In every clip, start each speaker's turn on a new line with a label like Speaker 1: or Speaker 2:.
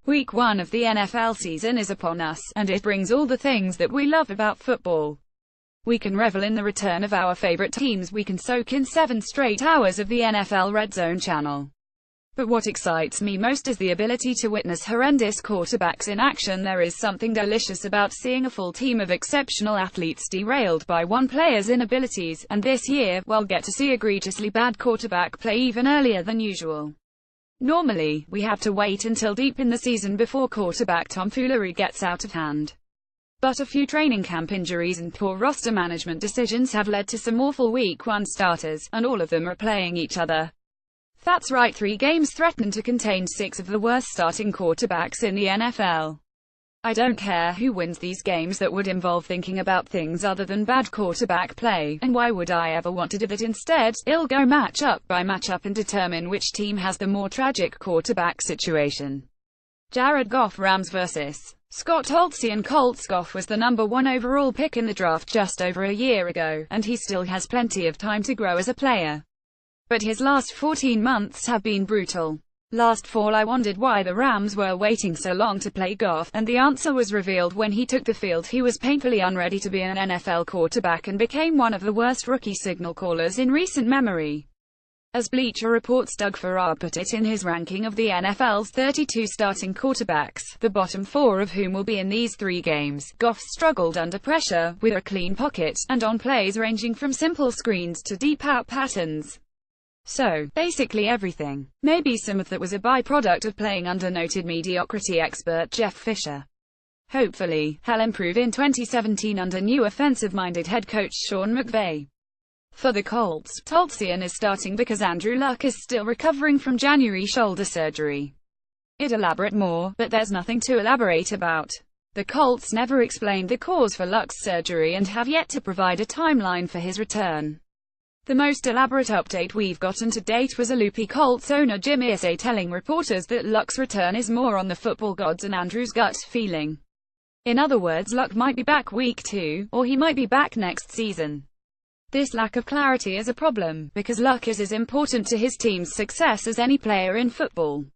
Speaker 1: Week 1 of the NFL season is upon us, and it brings all the things that we love about football. We can revel in the return of our favorite teams, we can soak in 7 straight hours of the NFL Red Zone channel. But what excites me most is the ability to witness horrendous quarterbacks in action. There is something delicious about seeing a full team of exceptional athletes derailed by one player's inabilities, and this year, we'll get to see egregiously bad quarterback play even earlier than usual. Normally, we have to wait until deep in the season before quarterback tomfoolery gets out of hand. But a few training camp injuries and poor roster management decisions have led to some awful Week 1 starters, and all of them are playing each other. That's right, 3 games threaten to contain 6 of the worst starting quarterbacks in the NFL. I don't care who wins these games, that would involve thinking about things other than bad quarterback play, and why would I ever want to do that? Instead, I'll go matchup by matchup and determine which team has the more tragic quarterback situation. Jared Goff, Rams vs. Scott Holtzian, Colts. Goff was the number 1 overall pick in the draft just over a year ago, and he still has plenty of time to grow as a player. But his last 14 months have been brutal. Last fall I wondered why the Rams were waiting so long to play Goff, and the answer was revealed when he took the field. He was painfully unready to be an NFL quarterback and became one of the worst rookie signal callers in recent memory. As Bleacher Report's Doug Farrar put it in his ranking of the NFL's 32 starting quarterbacks, the bottom 4 of whom will be in these 3 games, Goff struggled under pressure, with a clean pocket, and on plays ranging from simple screens to deep out patterns. So, basically everything. Maybe some of that was a byproduct of playing under noted mediocrity expert Jeff Fisher. Hopefully, he'll improve in 2017 under new offensive-minded head coach Sean McVay. For the Colts, Holtzian is starting because Andrew Luck is still recovering from January shoulder surgery. I'd elaborate more, but there's nothing to elaborate about. The Colts never explained the cause for Luck's surgery and have yet to provide a timeline for his return. The most elaborate update we've gotten to date was a loopy Colts owner Jim Irsay telling reporters that Luck's return is more on the football gods and Andrew's gut feeling. In other words, Luck might be back Week 2, or he might be back next season. This lack of clarity is a problem, because Luck is as important to his team's success as any player in football.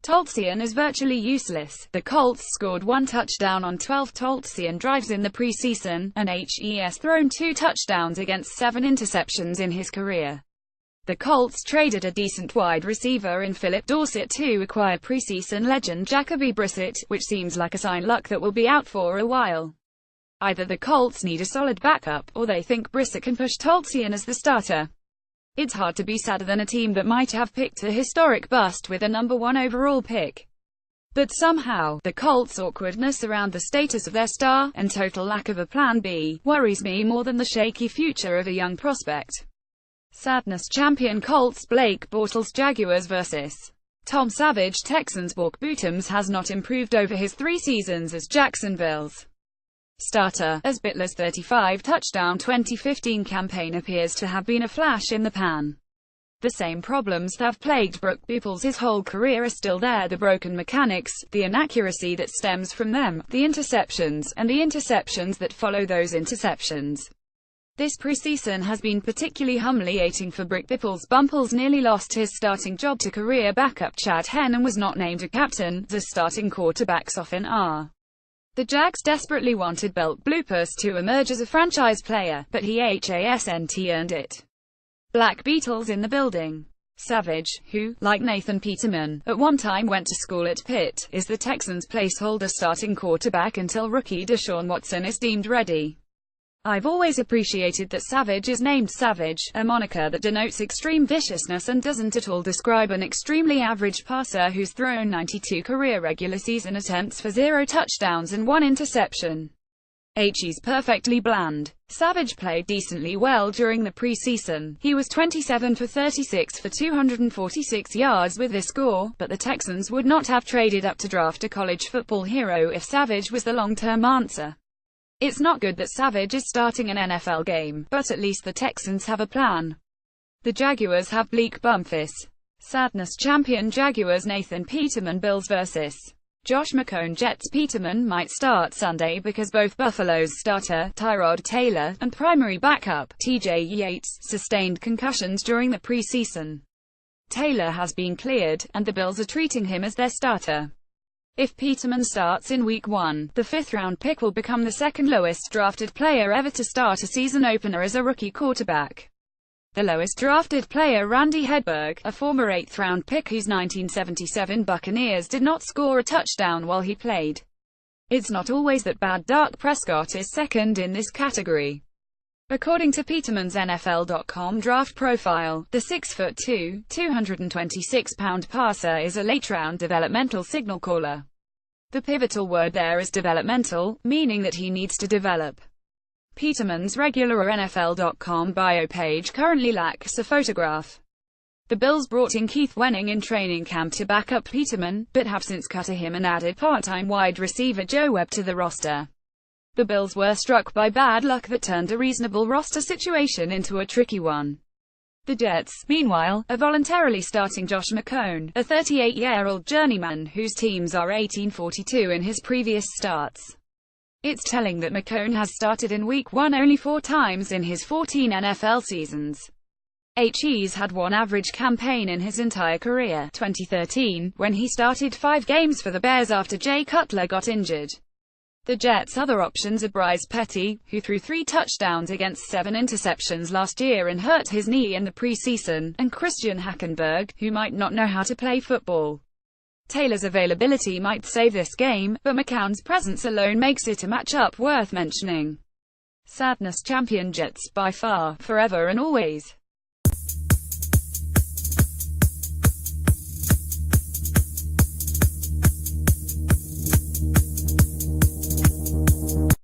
Speaker 1: Holtzian is virtually useless. The Colts scored 1 touchdown on 12 Holtzian drives in the preseason, and he's thrown 2 touchdowns against 7 interceptions in his career. The Colts traded a decent wide receiver in Philip Dorsett to acquire preseason legend Jacoby Brissett, which seems like a sign Luck that will be out for a while. Either the Colts need a solid backup, or they think Brissett can push Holtzian as the starter. It's hard to be sadder than a team that might have picked a historic bust with a number 1 overall pick. But somehow, the Colts' awkwardness around the status of their star, and total lack of a plan B, worries me more than the shaky future of a young prospect. Sadness. Champion Colts. Blake Bortles, Jaguars vs. Tom Savage, Texans. Bork Botums has not improved over his 3 seasons as Jacksonville's starter, as Bitler's 35-touchdown 2015 campaign appears to have been a flash in the pan. The same problems that have plagued Brook Peoples his whole career are still there: the broken mechanics, the inaccuracy that stems from them, the interceptions, and the interceptions that follow those interceptions. This preseason has been particularly humiliating for Brook Peoples. Bumples nearly lost his starting job to career backup Chad Henne and was not named a captain, as starting quarterbacks often are. The Jags desperately wanted Belt Bloopers to emerge as a franchise player, but he hasn't earned it. Black Beatles in the building. Savage, who, like Nathan Peterman, at one time went to school at Pitt, is the Texans' placeholder starting quarterback until rookie Deshaun Watson is deemed ready. I've always appreciated that Savage is named Savage, a moniker that denotes extreme viciousness and doesn't at all describe an extremely average passer who's thrown 92 career regular season attempts for 0 touchdowns and 1 interception. He's perfectly bland. Savage played decently well during the preseason. He was 27 for 36 for 246 yards with this score, but the Texans would not have traded up to draft a college football hero if Savage was the long-term answer. It's not good that Savage is starting an NFL game, but at least the Texans have a plan. The Jaguars have bleak Bumpus. Sadness. Champion Jaguars. Nathan Peterman, Bills vs. Josh McCown, Jets. Peterman might start Sunday because both Buffalo's starter, Tyrod Taylor, and primary backup, TJ Yates, sustained concussions during the preseason. Taylor has been cleared, and the Bills are treating him as their starter. If Peterman starts in Week 1, the fifth-round pick will become the second lowest drafted player ever to start a season opener as a rookie quarterback. The lowest drafted player, Randy Hedberg, a former 8th-round pick whose 1977 Buccaneers did not score a touchdown while he played. It's not always that bad. Dak Prescott is second in this category. According to Peterman's NFL.com draft profile, the 6'2", 226-pound passer is a late-round developmental signal caller. The pivotal word there is developmental, meaning that he needs to develop. Peterman's regular NFL.com bio page currently lacks a photograph. The Bills brought in Keith Wenning in training camp to back up Peterman, but have since cut him and added part-time wide receiver Joe Webb to the roster. The Bills were struck by bad luck that turned a reasonable roster situation into a tricky one. The Jets, meanwhile, are voluntarily starting Josh McCown, a 38-year-old journeyman whose teams are 18-42 in his previous starts. It's telling that McCown has started in Week 1 only 4 times in his 14 NFL seasons. He's had one average campaign in his entire career, 2013, when he started 5 games for the Bears after Jay Cutler got injured. The Jets' other options are Bryce Petty, who threw 3 touchdowns against 7 interceptions last year and hurt his knee in the preseason, and Christian Hackenberg, who might not know how to play football. Taylor's availability might save this game, but McCown's presence alone makes it a matchup worth mentioning. Sadness champion Jets by far, forever and always.